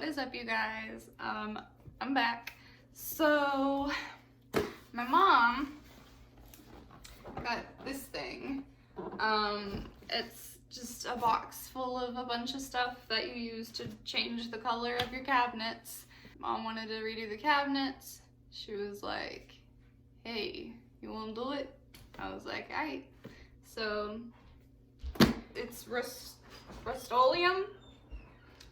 What is up, you guys? I'm back. So my mom got this thing. It's just a box full of a bunch of stuff that you use to change the color of your cabinets. Mom wanted to redo the cabinets. She was like, hey, you wanna do it? I was like, alright. So it's Rustoleum?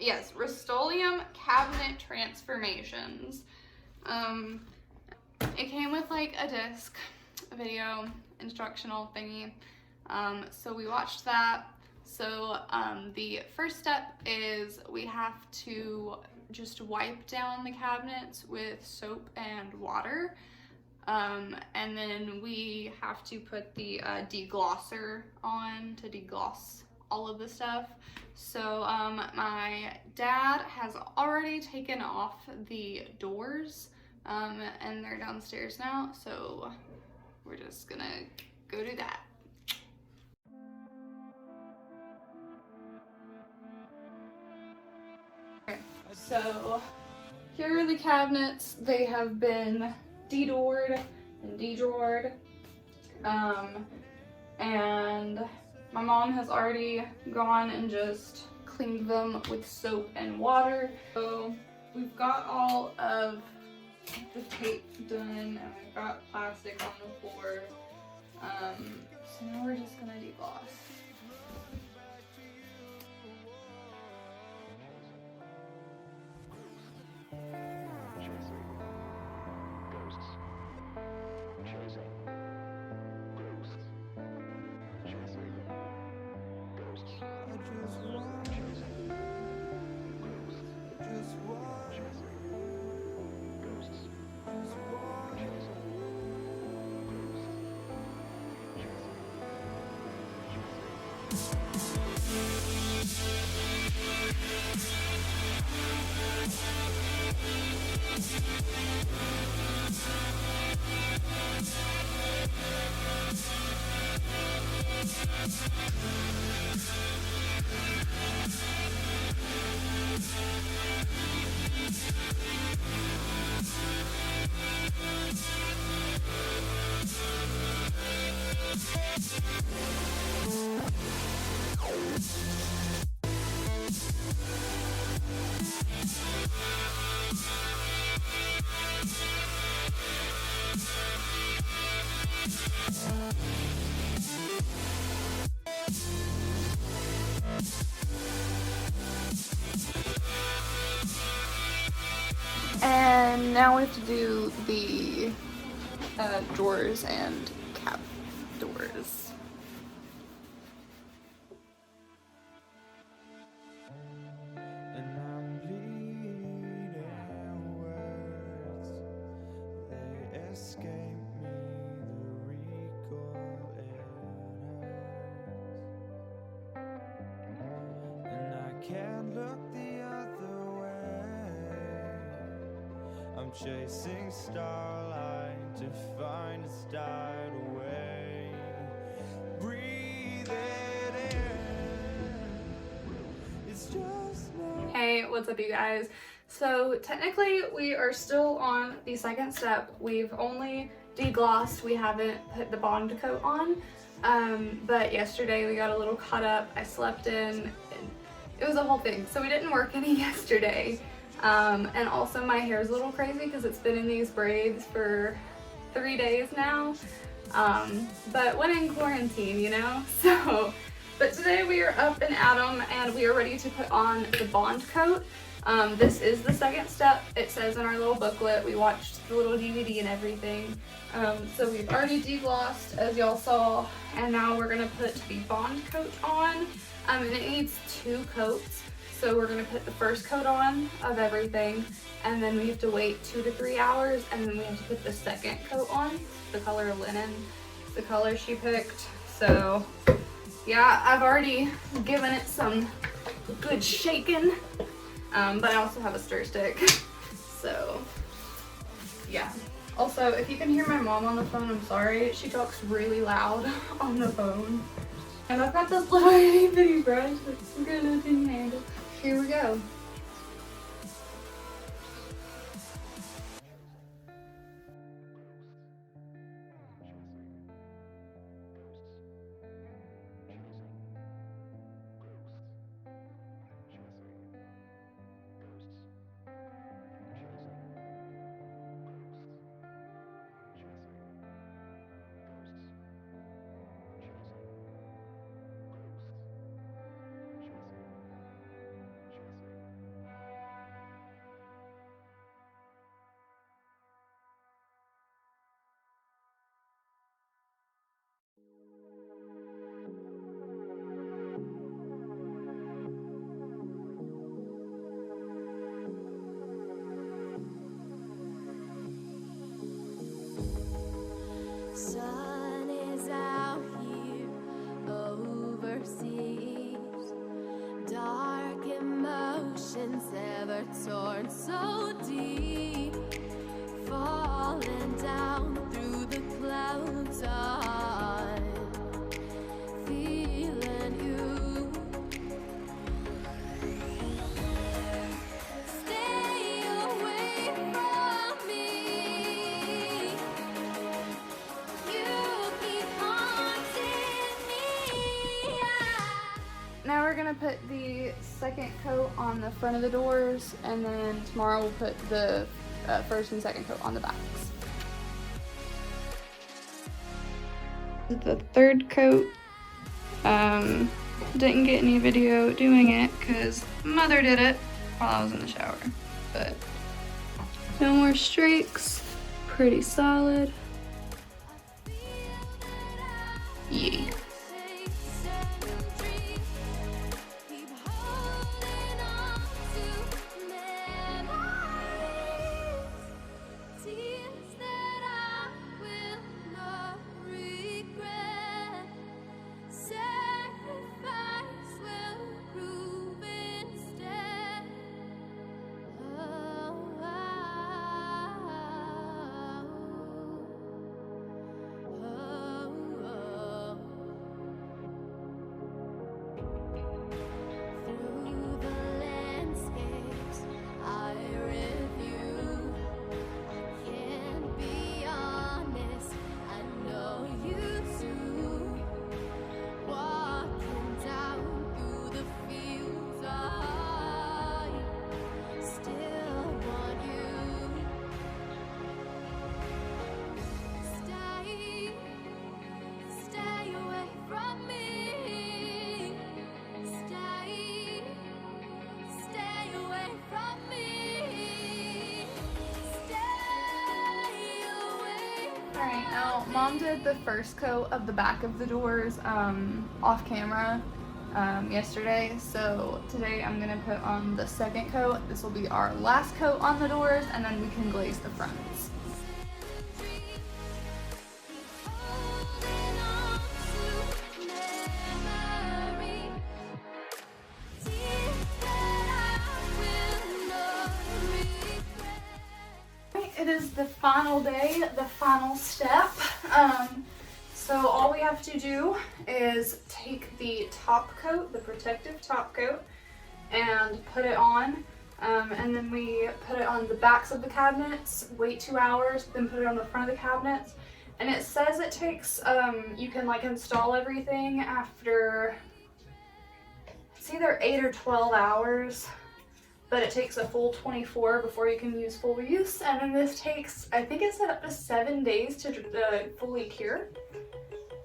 Yes, Rustoleum cabinet transformations. It came with like a disc, a video, instructional thingy. So we watched that. So the first step is we have to just wipe down the cabinets with soap and water. And then we have to put the deglosser on to degloss all of the stuff. So my dad has already taken off the doors and they're downstairs now, so we're just gonna go do that. Okay, so here are the cabinets. They have been de-doored and de-drawered, and my mom has already gone and just cleaned them with soap and water. So we've got all of the tape done and we've got plastic on the floor. So now we're just gonna degloss. And now we have to do the drawers and cap doors. Can't look the other way. I'm chasing starlight to find a start away. Breathe it in. It's just now. Hey, what's up, you guys? So technically we are still on the second step. We've only deglossed, we haven't put the bond coat on. But yesterday we got a little cut up. I slept in. It was a whole thing. So we didn't work any yesterday. And also my hair is a little crazy because it's been in these braids for 3 days now. But when in quarantine, you know? So, but today we are up and at 'em and we are ready to put on the bond coat. This is the second step. It says in our little booklet. We watched the little DVD and everything. So we've already deglossed, as y'all saw, and now we're gonna put the bond coat on. And it needs 2 coats. So we're gonna put the first coat on of everything, and then we have to wait 2 to 3 hours, and then we have to put the second coat on, the color of linen, the color she picked. So yeah, I've already given it some good shaking, but I also have a stir stick. So yeah. Also, if you can hear my mom on the phone, I'm sorry. She talks really loud on the phone. And I've got this little itty bitty brush that's good as you can handle. Here we go. sun is out here overseas. Dark emotions ever torn so deep, falling down through the clouds. I'm feeling you. Stay away from me. You keep haunting me. Now we're gonna put the second coat on the front of the doors, and then tomorrow we'll put the first and second coat on the backs. The third coat, didn't get any video doing it because mother did it while I was in the shower, but no more streaks, pretty solid. Yeah. Keep holding on to memories, tears that I will not regret. Sacrifice will prove instead. Through the landscapes I review, I can't be honest, I know you too. Walking down through the fields, I still want you. Stay away from me. Stay away from me. Stay away. Alright, now Mom did the first coat of the back of the doors off camera yesterday, so today I'm going to put on the second coat. This will be our last coat on the doors, and then we can glaze the fronts. Holding on to memory, tears that I will not regret. It is the final day, the final step. So all we have to do is take the top coat, the protective top coat, and put it on. And then we put it on the backs of the cabinets, wait 2 hours, then put it on the front of the cabinets. And it says it takes, you can like install everything after, it's either 8 or 12 hours. But it takes a full 24 before you can use full use, and then this takes, I think it's up to 7 days to fully cure.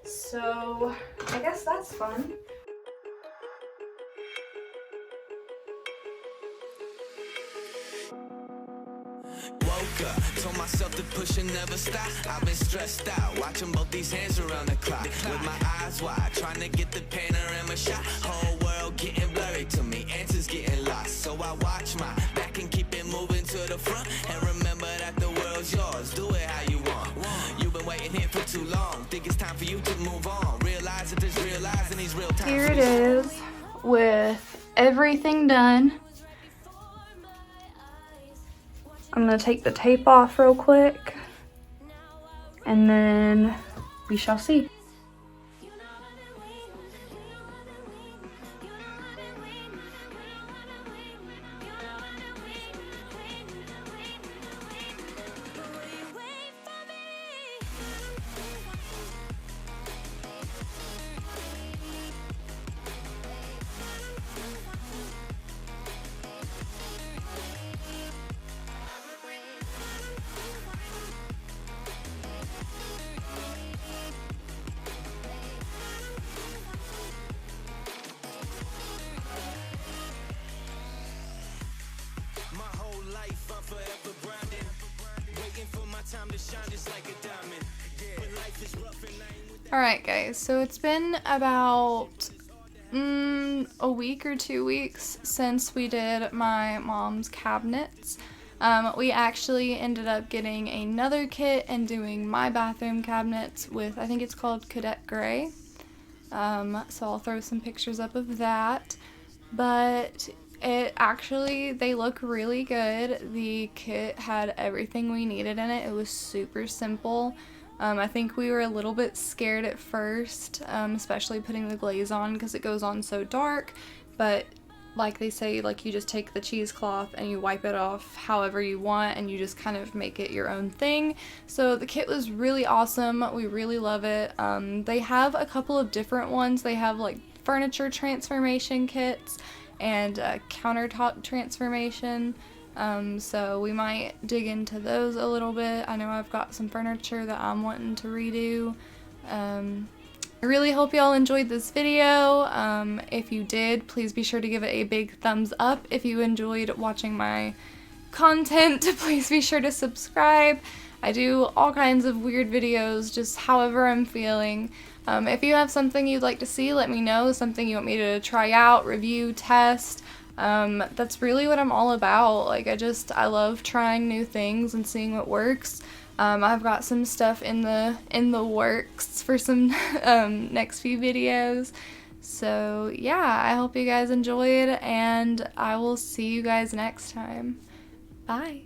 So I guess that's fun. Woke up, told myself to push and never stop. I've been stressed out, watching both these hands around the clock. With my eyes wide, trying to get the panorama shot. Whole world getting blurry to me, answers getting lost. So I watch my back and keep it moving to the front. And remember that the world's yours, do it how you want. You've been waiting here for too long, think it's time for you to move on. Realize that there's real lies in these real times. Here it is with everything done. I'm gonna take the tape off real quick, and then we shall see. Alright guys, so it's been about a week or 2 weeks since we did my mom's cabinets. We actually ended up getting another kit and doing my bathroom cabinets with, I think it's called Cadet Gray. So I'll throw some pictures up of that. But they look really good. The kit had everything we needed in it. It was super simple. I think we were a little bit scared at first, especially putting the glaze on because it goes on so dark, but like they say, like you just take the cheesecloth and you wipe it off however you want and you just kind of make it your own thing. So the kit was really awesome. We really love it. They have a couple of different ones. They have like furniture transformation kits and countertop transformation. So we might dig into those a little bit. I know I've got some furniture that I'm wanting to redo. I really hope y'all enjoyed this video. If you did, please be sure to give it a big thumbs up. If you enjoyed watching my content, please be sure to subscribe. I do all kinds of weird videos, just however I'm feeling. If you have something you'd like to see, let me know. Something you want me to try out, review, test. That's really what I'm all about. Like, I love trying new things and seeing what works. I've got some stuff in the works for some next few videos. So yeah, I hope you guys enjoyed, and I will see you guys next time. Bye.